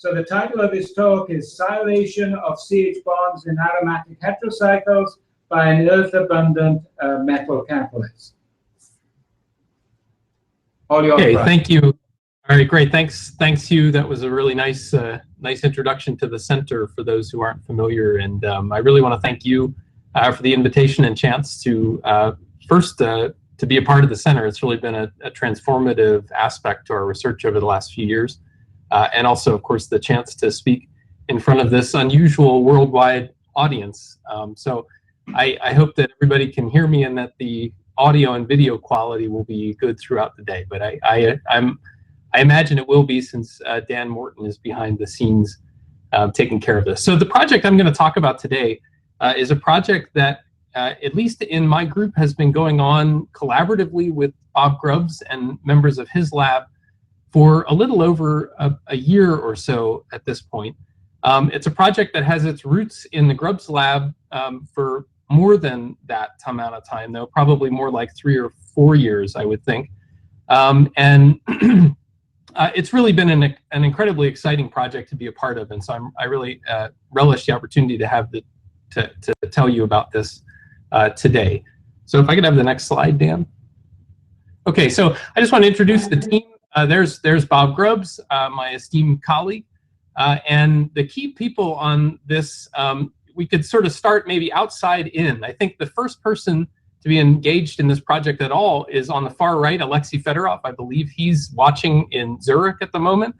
So the title of this talk is Silylation of CH bonds in aromatic heterocycles by an earth-abundant metal catalyst. All yours, okay, Brian. thank you. All right, great. Thanks, Hugh. That was a really nice, nice introduction to the center for those who aren't familiar. And I really want to thank you for the invitation and chance to first to be a part of the center. It's really been a transformative aspect to our research over the last few years. And also, of course, the chance to speak in front of this unusual worldwide audience. So I hope that everybody can hear me and that the audio and video quality will be good throughout the day. But I imagine it will be, since Dan Morton is behind the scenes taking care of this. So the project I'm going to talk about today is a project that, at least in my group, has been going on collaboratively with Bob Grubbs and members of his lab for a little over a year or so at this point. It's a project that has its roots in the Grubbs lab for more than that amount of time, though, probably more like 3 or 4 years, I would think. And it's really been an incredibly exciting project to be a part of, and so I really relish the opportunity to have to tell you about this today. So if I could have the next slide, Dan. Okay, so I just want to introduce the team. There's Bob Grubbs, my esteemed colleague, and the key people on this. We could sort of start maybe outside in. I think the first person to be engaged in this project at all is on the far right, Alexei Fedorov. I believe he's watching in Zurich at the moment.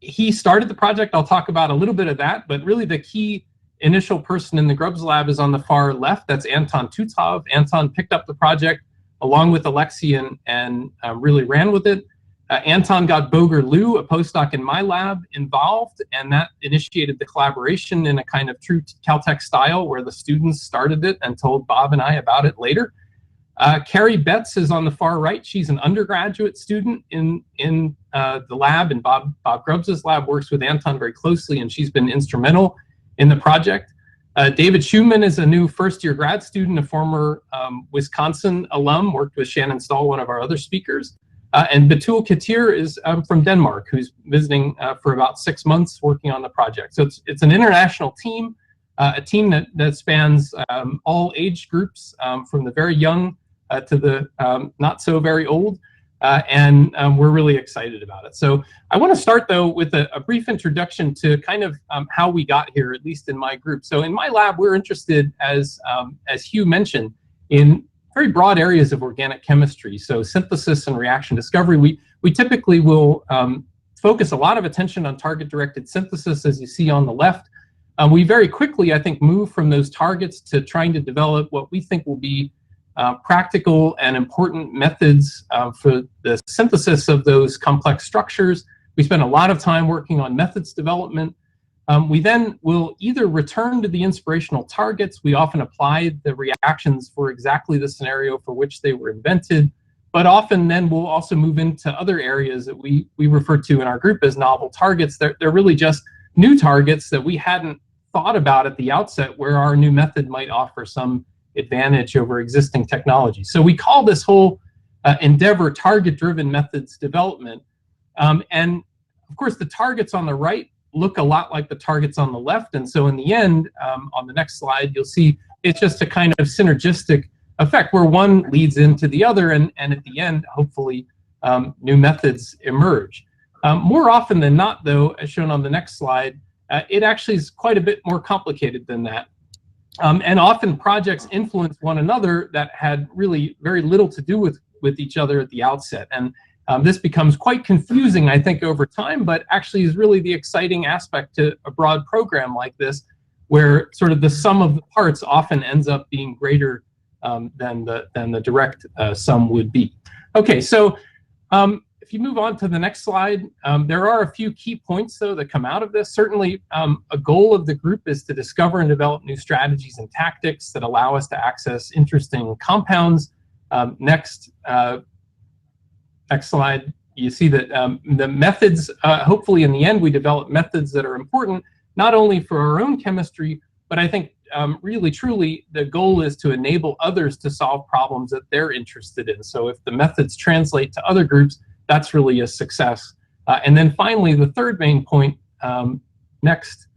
He started the project. I'll talk about a little bit of that, but really the key initial person in the Grubbs lab is on the far left. That's Anton Tutov. Anton picked up the project along with Alexei and really ran with it. Anton got Boger Liu, a postdoc in my lab, involved, and that initiated the collaboration in a kind of true Caltech style, where the students started it and told Bob and I about it later. Carrie Betts is on the far right. She's an undergraduate student in the lab, and Bob Grubbs' lab works with Anton very closely, and she's been instrumental in the project. David Schumann is a new first-year grad student, a former Wisconsin alum, worked with Shannon Stahl, one of our other speakers. And Batul Katir is from Denmark, who's visiting for about 6 months working on the project. So it's an international team, a team that spans all age groups, from the very young to the not so very old, and we're really excited about it. So I want to start, though, with a brief introduction to kind of how we got here, at least in my group. So in my lab, we're interested, as Hugh mentioned, in very broad areas of organic chemistry. So synthesis and reaction discovery. We typically will focus a lot of attention on target-directed synthesis, as you see on the left. We very quickly, I think, move from those targets to trying to develop what we think will be practical and important methods for the synthesis of those complex structures. We spend a lot of time working on methods development. We then will either return to the inspirational targets. We often apply the reactions for exactly the scenario for which they were invented, but often then we'll also move into other areas that we refer to in our group as novel targets. They're really just new targets that we hadn't thought about at the outset, where our new method might offer some advantage over existing technology. So we call this whole endeavor target-driven methods development. And of course, the targets on the right look a lot like the targets on the left. And so in the end, on the next slide, you'll see it's just a kind of synergistic effect where one leads into the other, and at the end, hopefully, new methods emerge. More often than not, though, as shown on the next slide, it actually is quite a bit more complicated than that. And often projects influence one another that had really very little to do with each other at the outset. And this becomes quite confusing, I think, over time, but actually is really the exciting aspect to a broad program like this, where sort of the sum of the parts often ends up being greater than the direct sum would be. Okay, so if you move on to the next slide, there are a few key points, though, that come out of this. Certainly, a goal of the group is to discover and develop new strategies and tactics that allow us to access interesting compounds. Next slide, you see that the methods, hopefully in the end, we develop methods that are important, not only for our own chemistry, but I think really, truly, the goal is to enable others to solve problems that they're interested in. So if the methods translate to other groups, that's really a success And then finally, the third main point next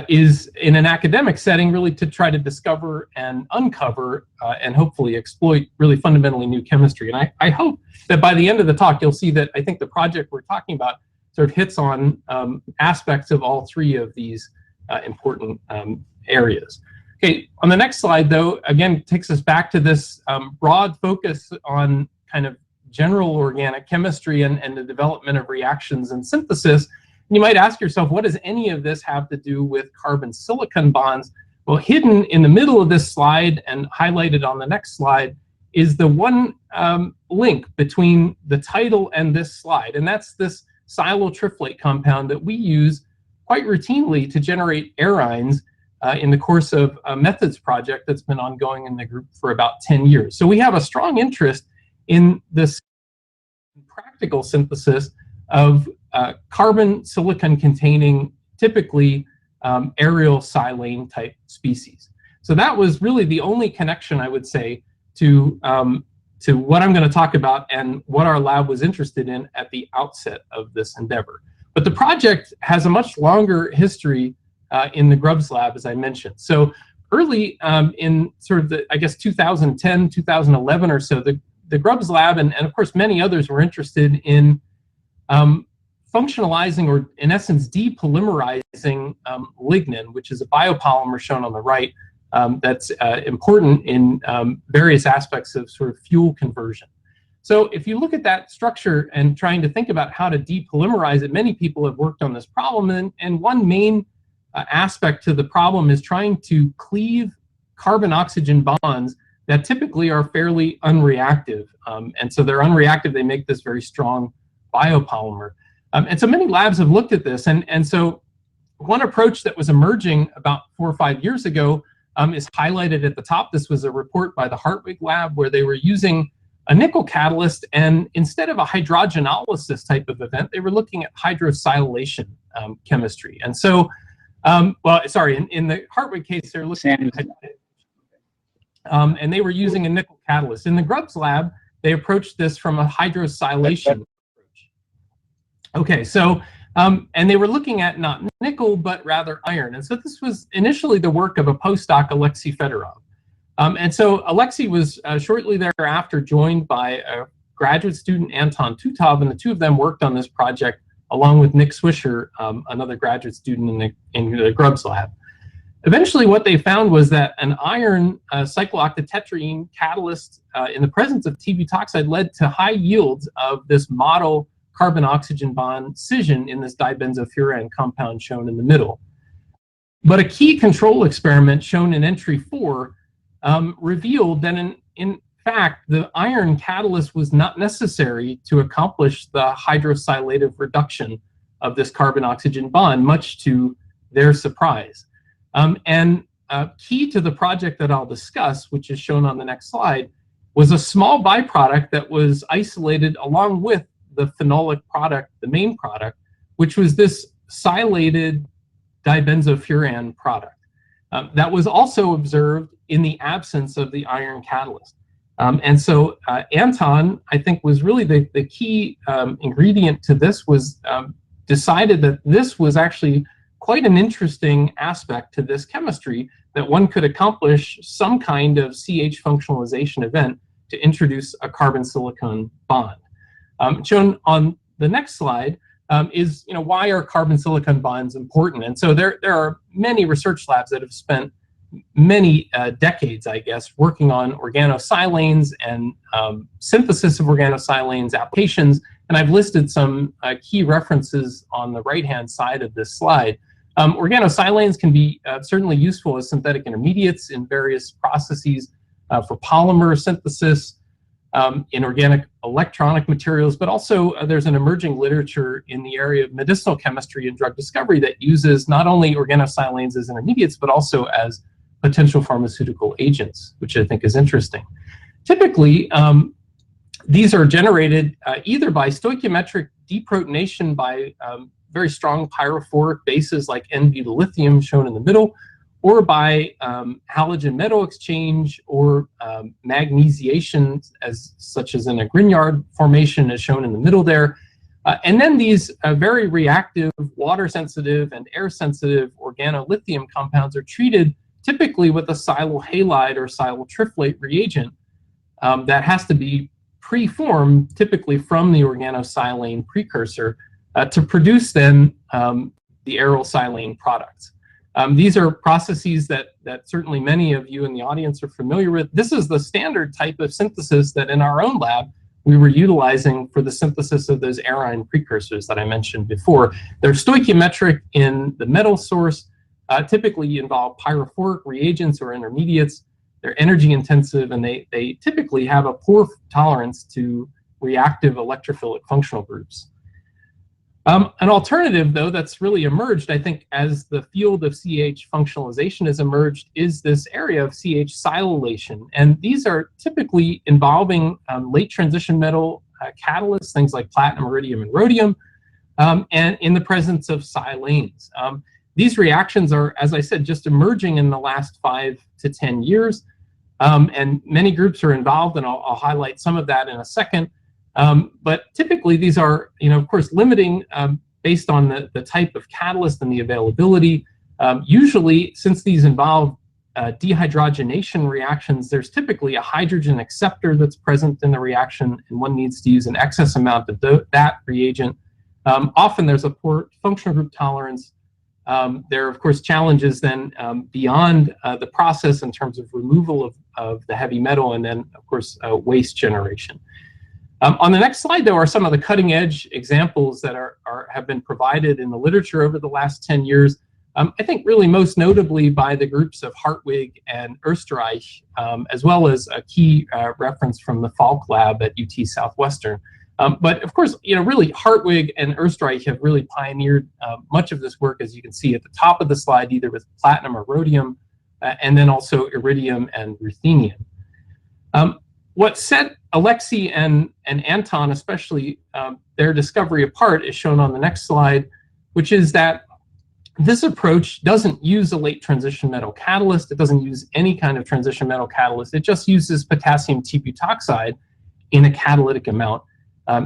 is in an academic setting, really to try to discover and uncover and hopefully exploit really fundamentally new chemistry. And I hope that by the end of the talk, you'll see that I think the project we're talking about sort of hits on aspects of all three of these important areas. Okay, on the next slide, though, again, takes us back to this broad focus on kind of general organic chemistry and the development of reactions and synthesis. And you might ask yourself, what does any of this have to do with carbon-silicon bonds? Well, hidden in the middle of this slide and highlighted on the next slide is the one link between the title and this slide, and that's this silyl compound that we use quite routinely to generate arynes in the course of a methods project that's been ongoing in the group for about 10 years. So we have a strong interest in this practical synthesis of carbon-silicon containing typically aryl silane type species. So that was really the only connection, I would say, to what I'm going to talk about and what our lab was interested in at the outset of this endeavor. But the project has a much longer history in the Grubbs lab, as I mentioned. So early in sort of the, I guess, 2010, 2011 or so, the Grubbs lab and of course many others were interested in functionalizing, or in essence depolymerizing lignin, which is a biopolymer shown on the right that's important in various aspects of sort of fuel conversion. So if you look at that structure and trying to think about how to depolymerize it, many people have worked on this problem, and one main aspect to the problem is trying to cleave carbon-oxygen bonds that typically are fairly unreactive. And so they're unreactive, they make this very strong biopolymer. And so many labs have looked at this, and so one approach that was emerging about 4 or 5 years ago is highlighted at the top. This was a report by the Hartwig lab where they were using a nickel catalyst, and instead of a hydrogenolysis type of event, they were looking at hydrosilylation chemistry. And so, well, sorry, in the Hartwig case, they're looking at and they were using a nickel catalyst. In the Grubbs lab, they approached this from a hydrosilylation approach. Okay, so, and they were looking at not nickel, but rather iron. And so this was initially the work of a postdoc, Alexei Fedorov. And so Alexei was shortly thereafter joined by a graduate student, Anton Tutov, and the two of them worked on this project along with Nick Swisher, another graduate student in the Grubbs lab. Eventually what they found was that an iron cyclooctatetraene catalyst in the presence of t-butoxide led to high yields of this model carbon-oxygen bond scission in this dibenzofuran compound shown in the middle. But a key control experiment shown in entry 4 revealed that in fact the iron catalyst was not necessary to accomplish the hydrosylative reduction of this carbon-oxygen bond, much to their surprise. And key to the project that I'll discuss, which is shown on the next slide, was a small byproduct that was isolated along with the phenolic product, the main product, which was this silated dibenzofuran product. That was also observed in the absence of the iron catalyst. And so Anton, I think, was really the key ingredient to this, was decided that this was actually quite an interesting aspect to this chemistry, that one could accomplish some kind of CH functionalization event to introduce a carbon-silicon bond. Shown on the next slide is, why are carbon-silicon bonds important? And so there are many research labs that have spent many decades, I guess, working on organosilanes and synthesis of organosilanes applications. And I've listed some key references on the right-hand side of this slide. Organosilanes can be certainly useful as synthetic intermediates in various processes for polymer synthesis, in organic electronic materials, but also there's an emerging literature in the area of medicinal chemistry and drug discovery that uses not only organosilanes as intermediates, but also as potential pharmaceutical agents, which I think is interesting. Typically, these are generated either by stoichiometric deprotonation by very strong pyrophoric bases like N-butyllithium shown in the middle, or by halogen metal exchange, or magnesiation, such as in a Grignard formation as shown in the middle there, And then these very reactive, water-sensitive, and air-sensitive organolithium compounds are treated typically with a silyl halide or silyl triflate reagent that has to be preformed, typically from the organosilane precursor, to produce then the aryl-silane products. These are processes that certainly many of you in the audience are familiar with. This is the standard type of synthesis that in our own lab we were utilizing for the synthesis of those anion precursors that I mentioned before. They're stoichiometric in the metal source, typically involve pyrophoric reagents or intermediates. They're energy intensive, and they typically have a poor tolerance to reactive electrophilic functional groups. An alternative, though, that's really emerged, I think, as the field of CH functionalization has emerged, is this area of CH silylation. And these are typically involving late transition metal catalysts, things like platinum, iridium, and rhodium, and in the presence of silanes. These reactions are, as I said, just emerging in the last 5 to 10 years, and many groups are involved, and I'll highlight some of that in a second. But typically these are, of course, limiting based on the type of catalyst and the availability. Usually, since these involve dehydrogenation reactions, there's typically a hydrogen acceptor that's present in the reaction, and one needs to use an excess amount of that reagent. Often there's a poor functional group tolerance. There are, of course, challenges then beyond the process in terms of removal of the heavy metal, and then, of course, waste generation. On the next slide, though, are some of the cutting-edge examples that have been provided in the literature over the last 10 years. I think really most notably by the groups of Hartwig and Österreich, as well as a key reference from the Falk lab at UT Southwestern. But of course, really Hartwig and Österreich have really pioneered much of this work, as you can see at the top of the slide, either with platinum or rhodium, and then also iridium and ruthenium. What set Alexei and Anton, especially their discovery apart, is shown on the next slide, which is that this approach doesn't use a late transition metal catalyst. It doesn't use any kind of transition metal catalyst. It just uses potassium T-butoxide in a catalytic amount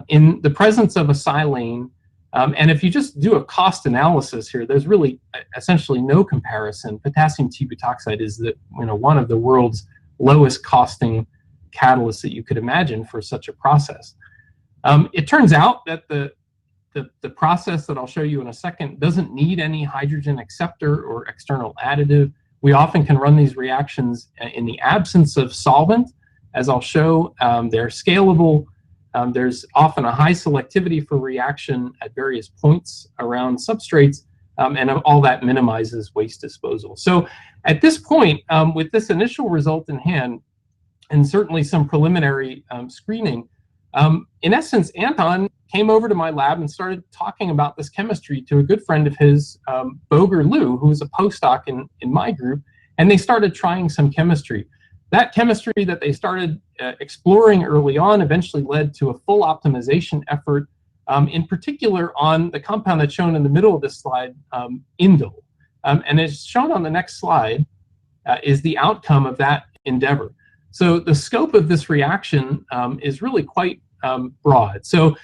in the presence of a silane. And if you just do a cost analysis here, there's really essentially no comparison. Potassium T-butoxide is one of the world's lowest costing catalysts that you could imagine for such a process. It turns out that the process that I'll show you in a second doesn't need any hydrogen acceptor or external additive. We often can run these reactions in the absence of solvent. As I'll show, they're scalable. There's often a high selectivity for reaction at various points around substrates, and all that minimizes waste disposal. So at this point, with this initial result in hand, and certainly some preliminary screening, in essence, Anton came over to my lab and started talking about this chemistry to a good friend of his, Boger Liu, who was a postdoc in my group, and they started trying some chemistry. That chemistry that they started exploring early on eventually led to a full optimization effort, in particular on the compound that's shown in the middle of this slide, indole. And as shown on the next slide is the outcome of that endeavor. So the scope of this reaction is really quite broad. So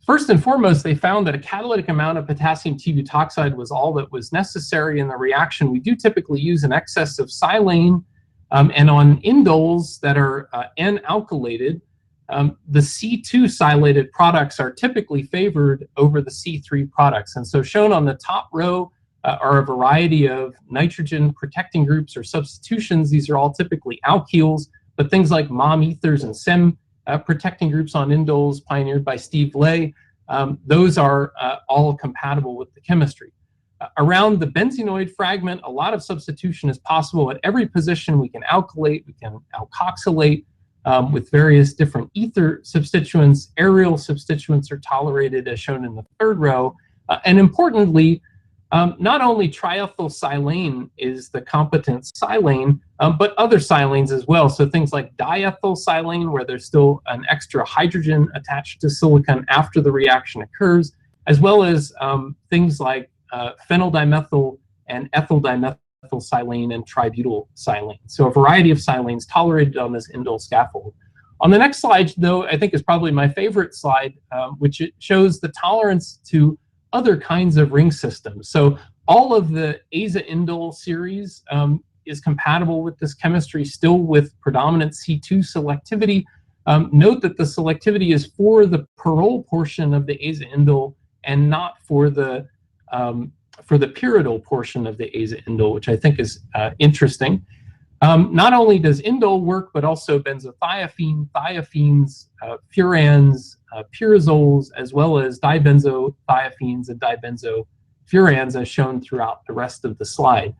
first and foremost, they found that a catalytic amount of potassium T-butoxide was all that was necessary in the reaction. We do typically use an excess of silane, and on indoles that are N-alkylated, the C2 silated products are typically favored over the C3 products. And so shown on the top row are a variety of nitrogen protecting groups or substitutions. These are all typically alkyls, but things like mom ethers and SEM protecting groups on indoles pioneered by Steve Ley, those are all compatible with the chemistry. Around the benzenoid fragment, a lot of substitution is possible. At every position, we can alkylate, we can alkoxylate with various different ether substituents. Aryl substituents are tolerated, as shown in the third row. And importantly, not only triethylsilane is the competent silane, but other silanes as well. So things like diethylsilane, where there's still an extra hydrogen attached to silicon after the reaction occurs, as well as things like phenyldimethyl and ethyl dimethylsilane and tributylsilane. So a variety of silanes tolerated on this indole scaffold. On the next slide, though, I think is probably my favorite slide, which it shows the tolerance to other kinds of ring systems. So all of the aza-indole series is compatible with this chemistry, still with predominant C2 selectivity. Note that the selectivity is for the pyrrole portion of the aza-indole and not for the pyridol portion of the aza-indole, which I think is interesting. Not only does indole work, but also benzothiophene, thiophenes, furans, pyrazoles, as well as dibenzothiophenes and dibenzofurans, as shown throughout the rest of the slide.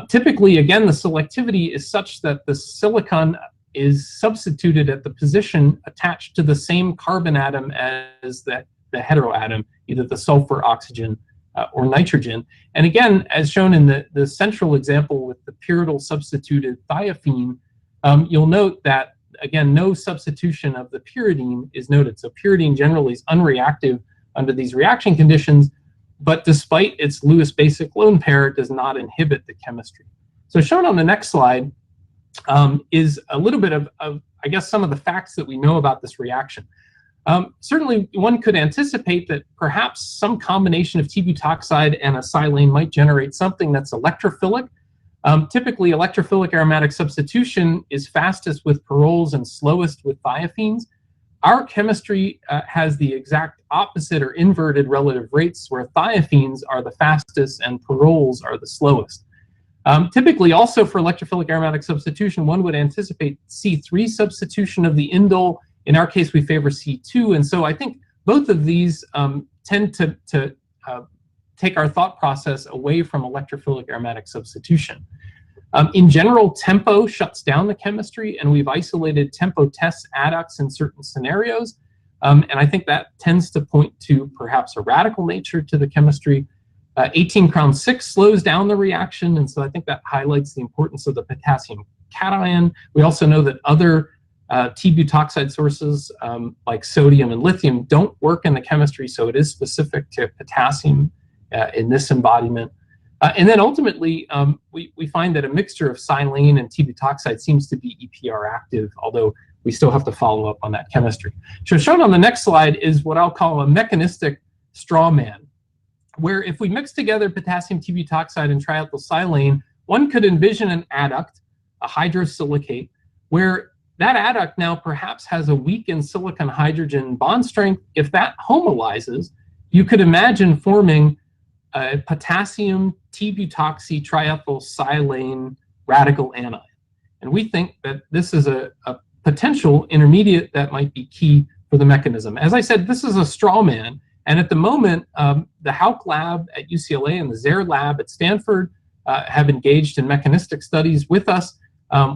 Typically, again, the selectivity is such that the silicon is substituted at the position attached to the same carbon atom as the heteroatom, either the sulfur, oxygen, or nitrogen. And again, as shown in the central example with the pyridol substituted thiophene, you'll note that, again, no substitution of the pyridine is noted. So pyridine generally is unreactive under these reaction conditions, but despite its Lewis basic lone pair, it does not inhibit the chemistry. So shown on the next slide is a little bit of, I guess, some of the facts that we know about this reaction. Certainly, one could anticipate that perhaps some combination of t-butoxide and a silane might generate something that's electrophilic. Typically, electrophilic aromatic substitution is fastest with pyrroles and slowest with thiophenes. Our chemistry has the exact opposite or inverted relative rates, where thiophenes are the fastest and pyrroles are the slowest. Typically, also for electrophilic aromatic substitution, one would anticipate C3 substitution of the indole. In our case, we favor C2, and so I think both of these tend to take our thought process away from electrophilic aromatic substitution. In general, tempo shuts down the chemistry, and we've isolated tempo test adducts in certain scenarios, and I think that tends to point to perhaps a radical nature to the chemistry. 18 crown 6 slows down the reaction, and so I think that highlights the importance of the potassium cation. We also know that other t-butoxide sources like sodium and lithium don't work in the chemistry, so it is specific to potassium in this embodiment. And then ultimately, we find that a mixture of silane and t-butoxide seems to be EPR active, although we still have to follow up on that chemistry. So shown on the next slide is what I'll call a mechanistic straw man, where if we mix together potassium t-butoxide and triethylsilane, one could envision an adduct, a hydrosilicate, where that adduct now perhaps has a weakened silicon hydrogen bond strength. If that homolyzes, you could imagine forming a potassium t-butoxy triethylsilane radical anion. And we think that this is a potential intermediate that might be key for the mechanism. As I said, this is a straw man, and at the moment, the Hauck lab at UCLA and the Zare lab at Stanford have engaged in mechanistic studies with us.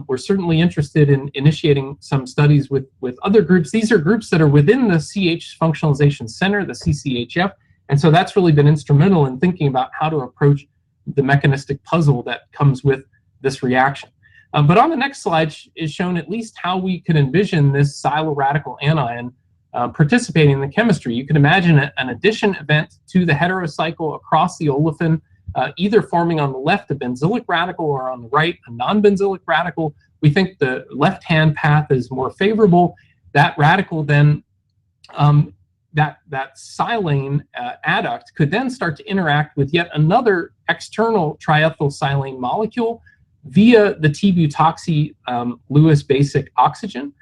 We're certainly interested in initiating some studies with other groups. These are groups that are within the CH Functionalization Center, the CCHF, and so that's really been instrumental in thinking about how to approach the mechanistic puzzle that comes with this reaction. But on the next slide is shown at least how we could envision this siloradical anion participating in the chemistry. You can imagine an addition event to the heterocycle across the olefin, either forming on the left a benzylic radical or on the right a non-benzylic radical. We think the left-hand path is more favorable. That radical then, that silane adduct could then start to interact with yet another external triethylsilane molecule via the t-butoxy Lewis basic oxygen.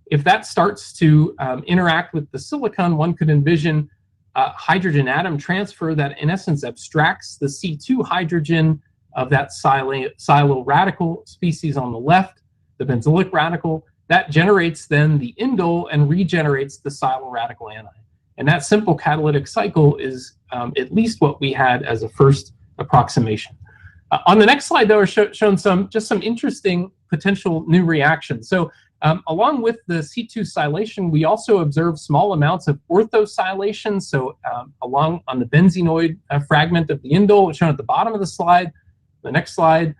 If that starts to interact with the silicon, one could envision hydrogen atom transfer that in essence abstracts the C2 hydrogen of that silyl radical species on the left, the benzylic radical. That generates then the indole and regenerates the silyl radical anion. And that simple catalytic cycle is at least what we had as a first approximation. On the next slide, though, are shown some interesting potential new reactions. So along with the C2 silation, we also observe small amounts of orthosilation. So along on the benzenoid fragment of the indole, shown at the bottom of the slide. The next slide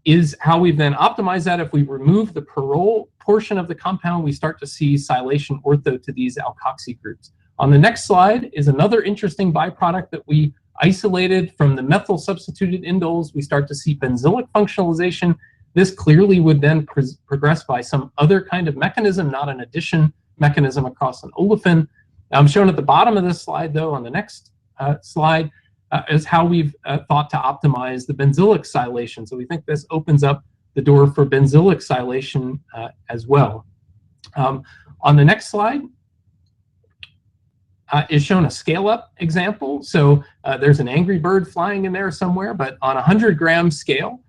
is how we've then optimized that. If we remove the pyrrole portion of the compound, we start to see silation ortho to these alkoxy groups. On the next slide is another interesting byproduct that we isolated from the methyl substituted indoles. We start to see benzylic functionalization. This clearly would then progress by some other kind of mechanism, not an addition mechanism across an olefin. Shown at the bottom of this slide, though, on the next slide, is how we've thought to optimize the benzylic silation. So we think this opens up the door for benzylic silation as well. On the next slide is shown a scaleup example. So there's an angry bird flying in there somewhere, but on a 100-gram scale,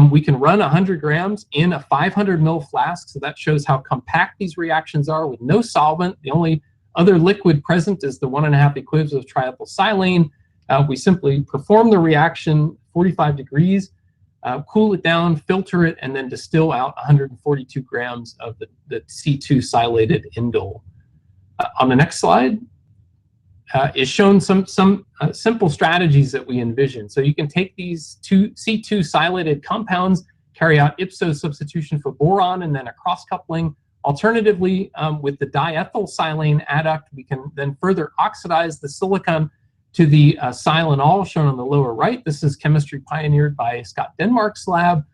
we can run 100 grams in a 500 ml flask. So that shows how compact these reactions are with no solvent. The only other liquid present is the 1.5 equivs of triethylsilane. We simply perform the reaction 45 degrees, cool it down, filter it, and then distill out 142 grams of the C2 silated indole. On the next slide is shown some simple strategies that we envision. So you can take these C2 silated compounds, carry out ipso substitution for boron, and then a cross-coupling. Alternatively, with the diethylsilane adduct, we can then further oxidize the silicon to the silanol shown on the lower right. This is chemistry pioneered by Scott Denmark's lab.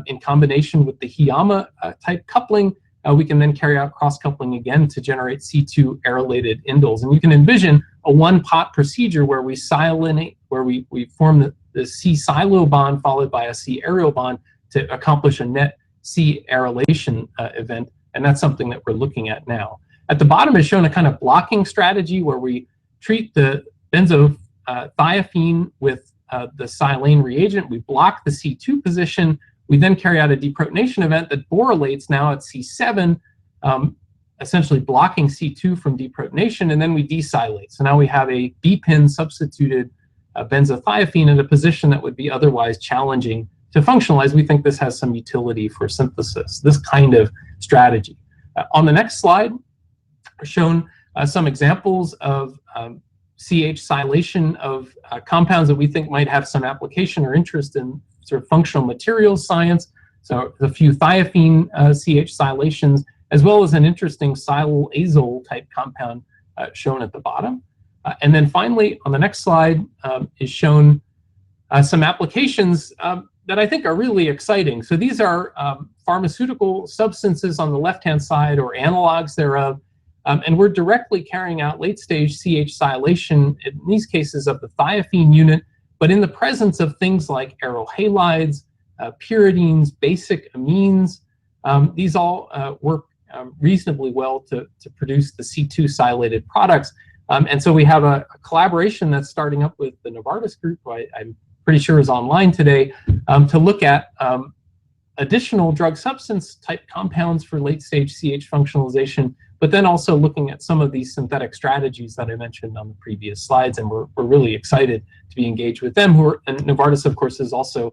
In combination with the Hiyama type coupling, we can then carry out cross-coupling again to generate C2 arylated indoles. And you can envision a one-pot procedure where we silanate, where we form the C-silo bond followed by a C-aryl bond to accomplish a net C-arylation event. And that's something that we're looking at now. At the bottom is shown a kind of blocking strategy where we treat the benzothiophene with the silane reagent. We block the C2 position. We then carry out a deprotonation event that borylates now at C7, essentially blocking C2 from deprotonation, and then we desilate. So now we have a B-pin substituted benzothiophene in a position that would be otherwise challenging to functionalize. We think this has some utility for synthesis, this kind of strategy. On the next slide are shown some examples of CH silation of compounds that we think might have some application or interest in sort of functional materials science. So a few thiophene CH silations, as well as an interesting silylazole type compound shown at the bottom. And then finally, on the next slide is shown some applications that I think are really exciting. So these are pharmaceutical substances on the left-hand side or analogs thereof. And we're directly carrying out late-stage CH silation, in these cases of the thiophene unit, but in the presence of things like aryl halides, pyridines, basic amines. These all work reasonably well to produce the C2 silated products. And so we have a collaboration that's starting up with the Novartis group, who I'm pretty sure is online today, to look at additional drug substance type compounds for late-stage CH functionalization, but then also looking at some of these synthetic strategies that I mentioned on the previous slides, and we're really excited to be engaged with them. And Novartis, of course, is also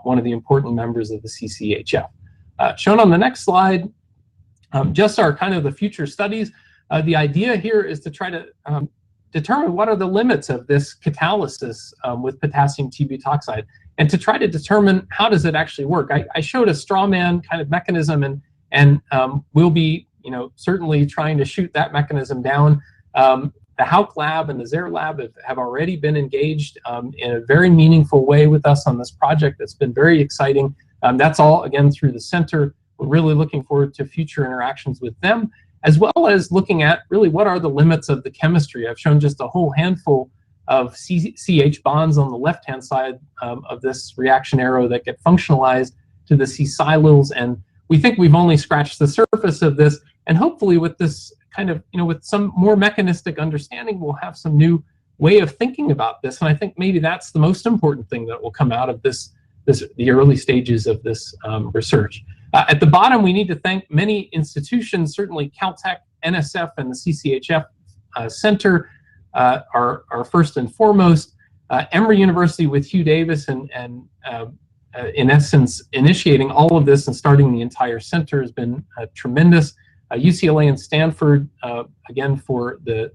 one of the important members of the CCHF. Shown on the next slide, just our kind of the future studies. The idea here is to try to determine what are the limits of this catalysis with potassium T-butoxide, and to try to determine how does it actually work. I showed a strawman kind of mechanism, and we'll be certainly trying to shoot that mechanism down. The Hauk lab and the Zare lab have already been engaged in a very meaningful way with us on this project. That's been very exciting. That's all, again, through the center. We're really looking forward to future interactions with them, as well as looking at really what are the limits of the chemistry. I've shown just a whole handful of CH bonds on the left-hand side of this reaction arrow that get functionalized to the C-silyls, and we think we've only scratched the surface of this, and hopefully with this kind of, with some more mechanistic understanding, we'll have some new way of thinking about this, and I think maybe that's the most important thing that will come out of the early stages of this research. At the bottom, we need to thank many institutions, certainly Caltech, NSF, and the CCHF Center are first and foremost. Emory University with Hugh Davis and in essence, initiating all of this and starting the entire center has been tremendous. UCLA and Stanford, again, for the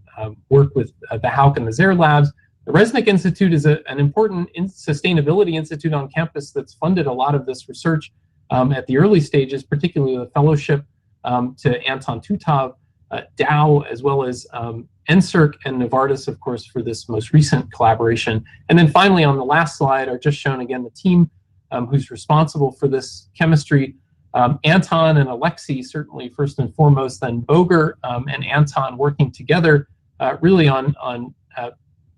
work with the Hauk and the Zare labs. The Resnick Institute is an important sustainability institute on campus that's funded a lot of this research at the early stages, particularly the fellowship to Anton Tutov, Dow, as well as NSERC and Novartis, of course, for this most recent collaboration. And then finally, on the last slide, are just shown again the team who's responsible for this chemistry. Anton and Alexei, certainly first and foremost, then Boger and Anton working together really on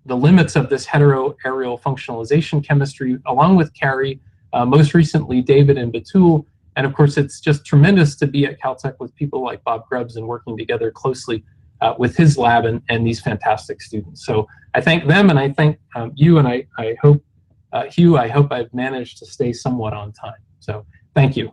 the limits of this hetero-aryl functionalization chemistry, along with Carrie, most recently David and Batul. And of course, it's just tremendous to be at Caltech with people like Bob Grubbs and working together closely with his lab and these fantastic students. So I thank them, and I thank you, and I hope, Hugh, I hope I've managed to stay somewhat on time. So thank you.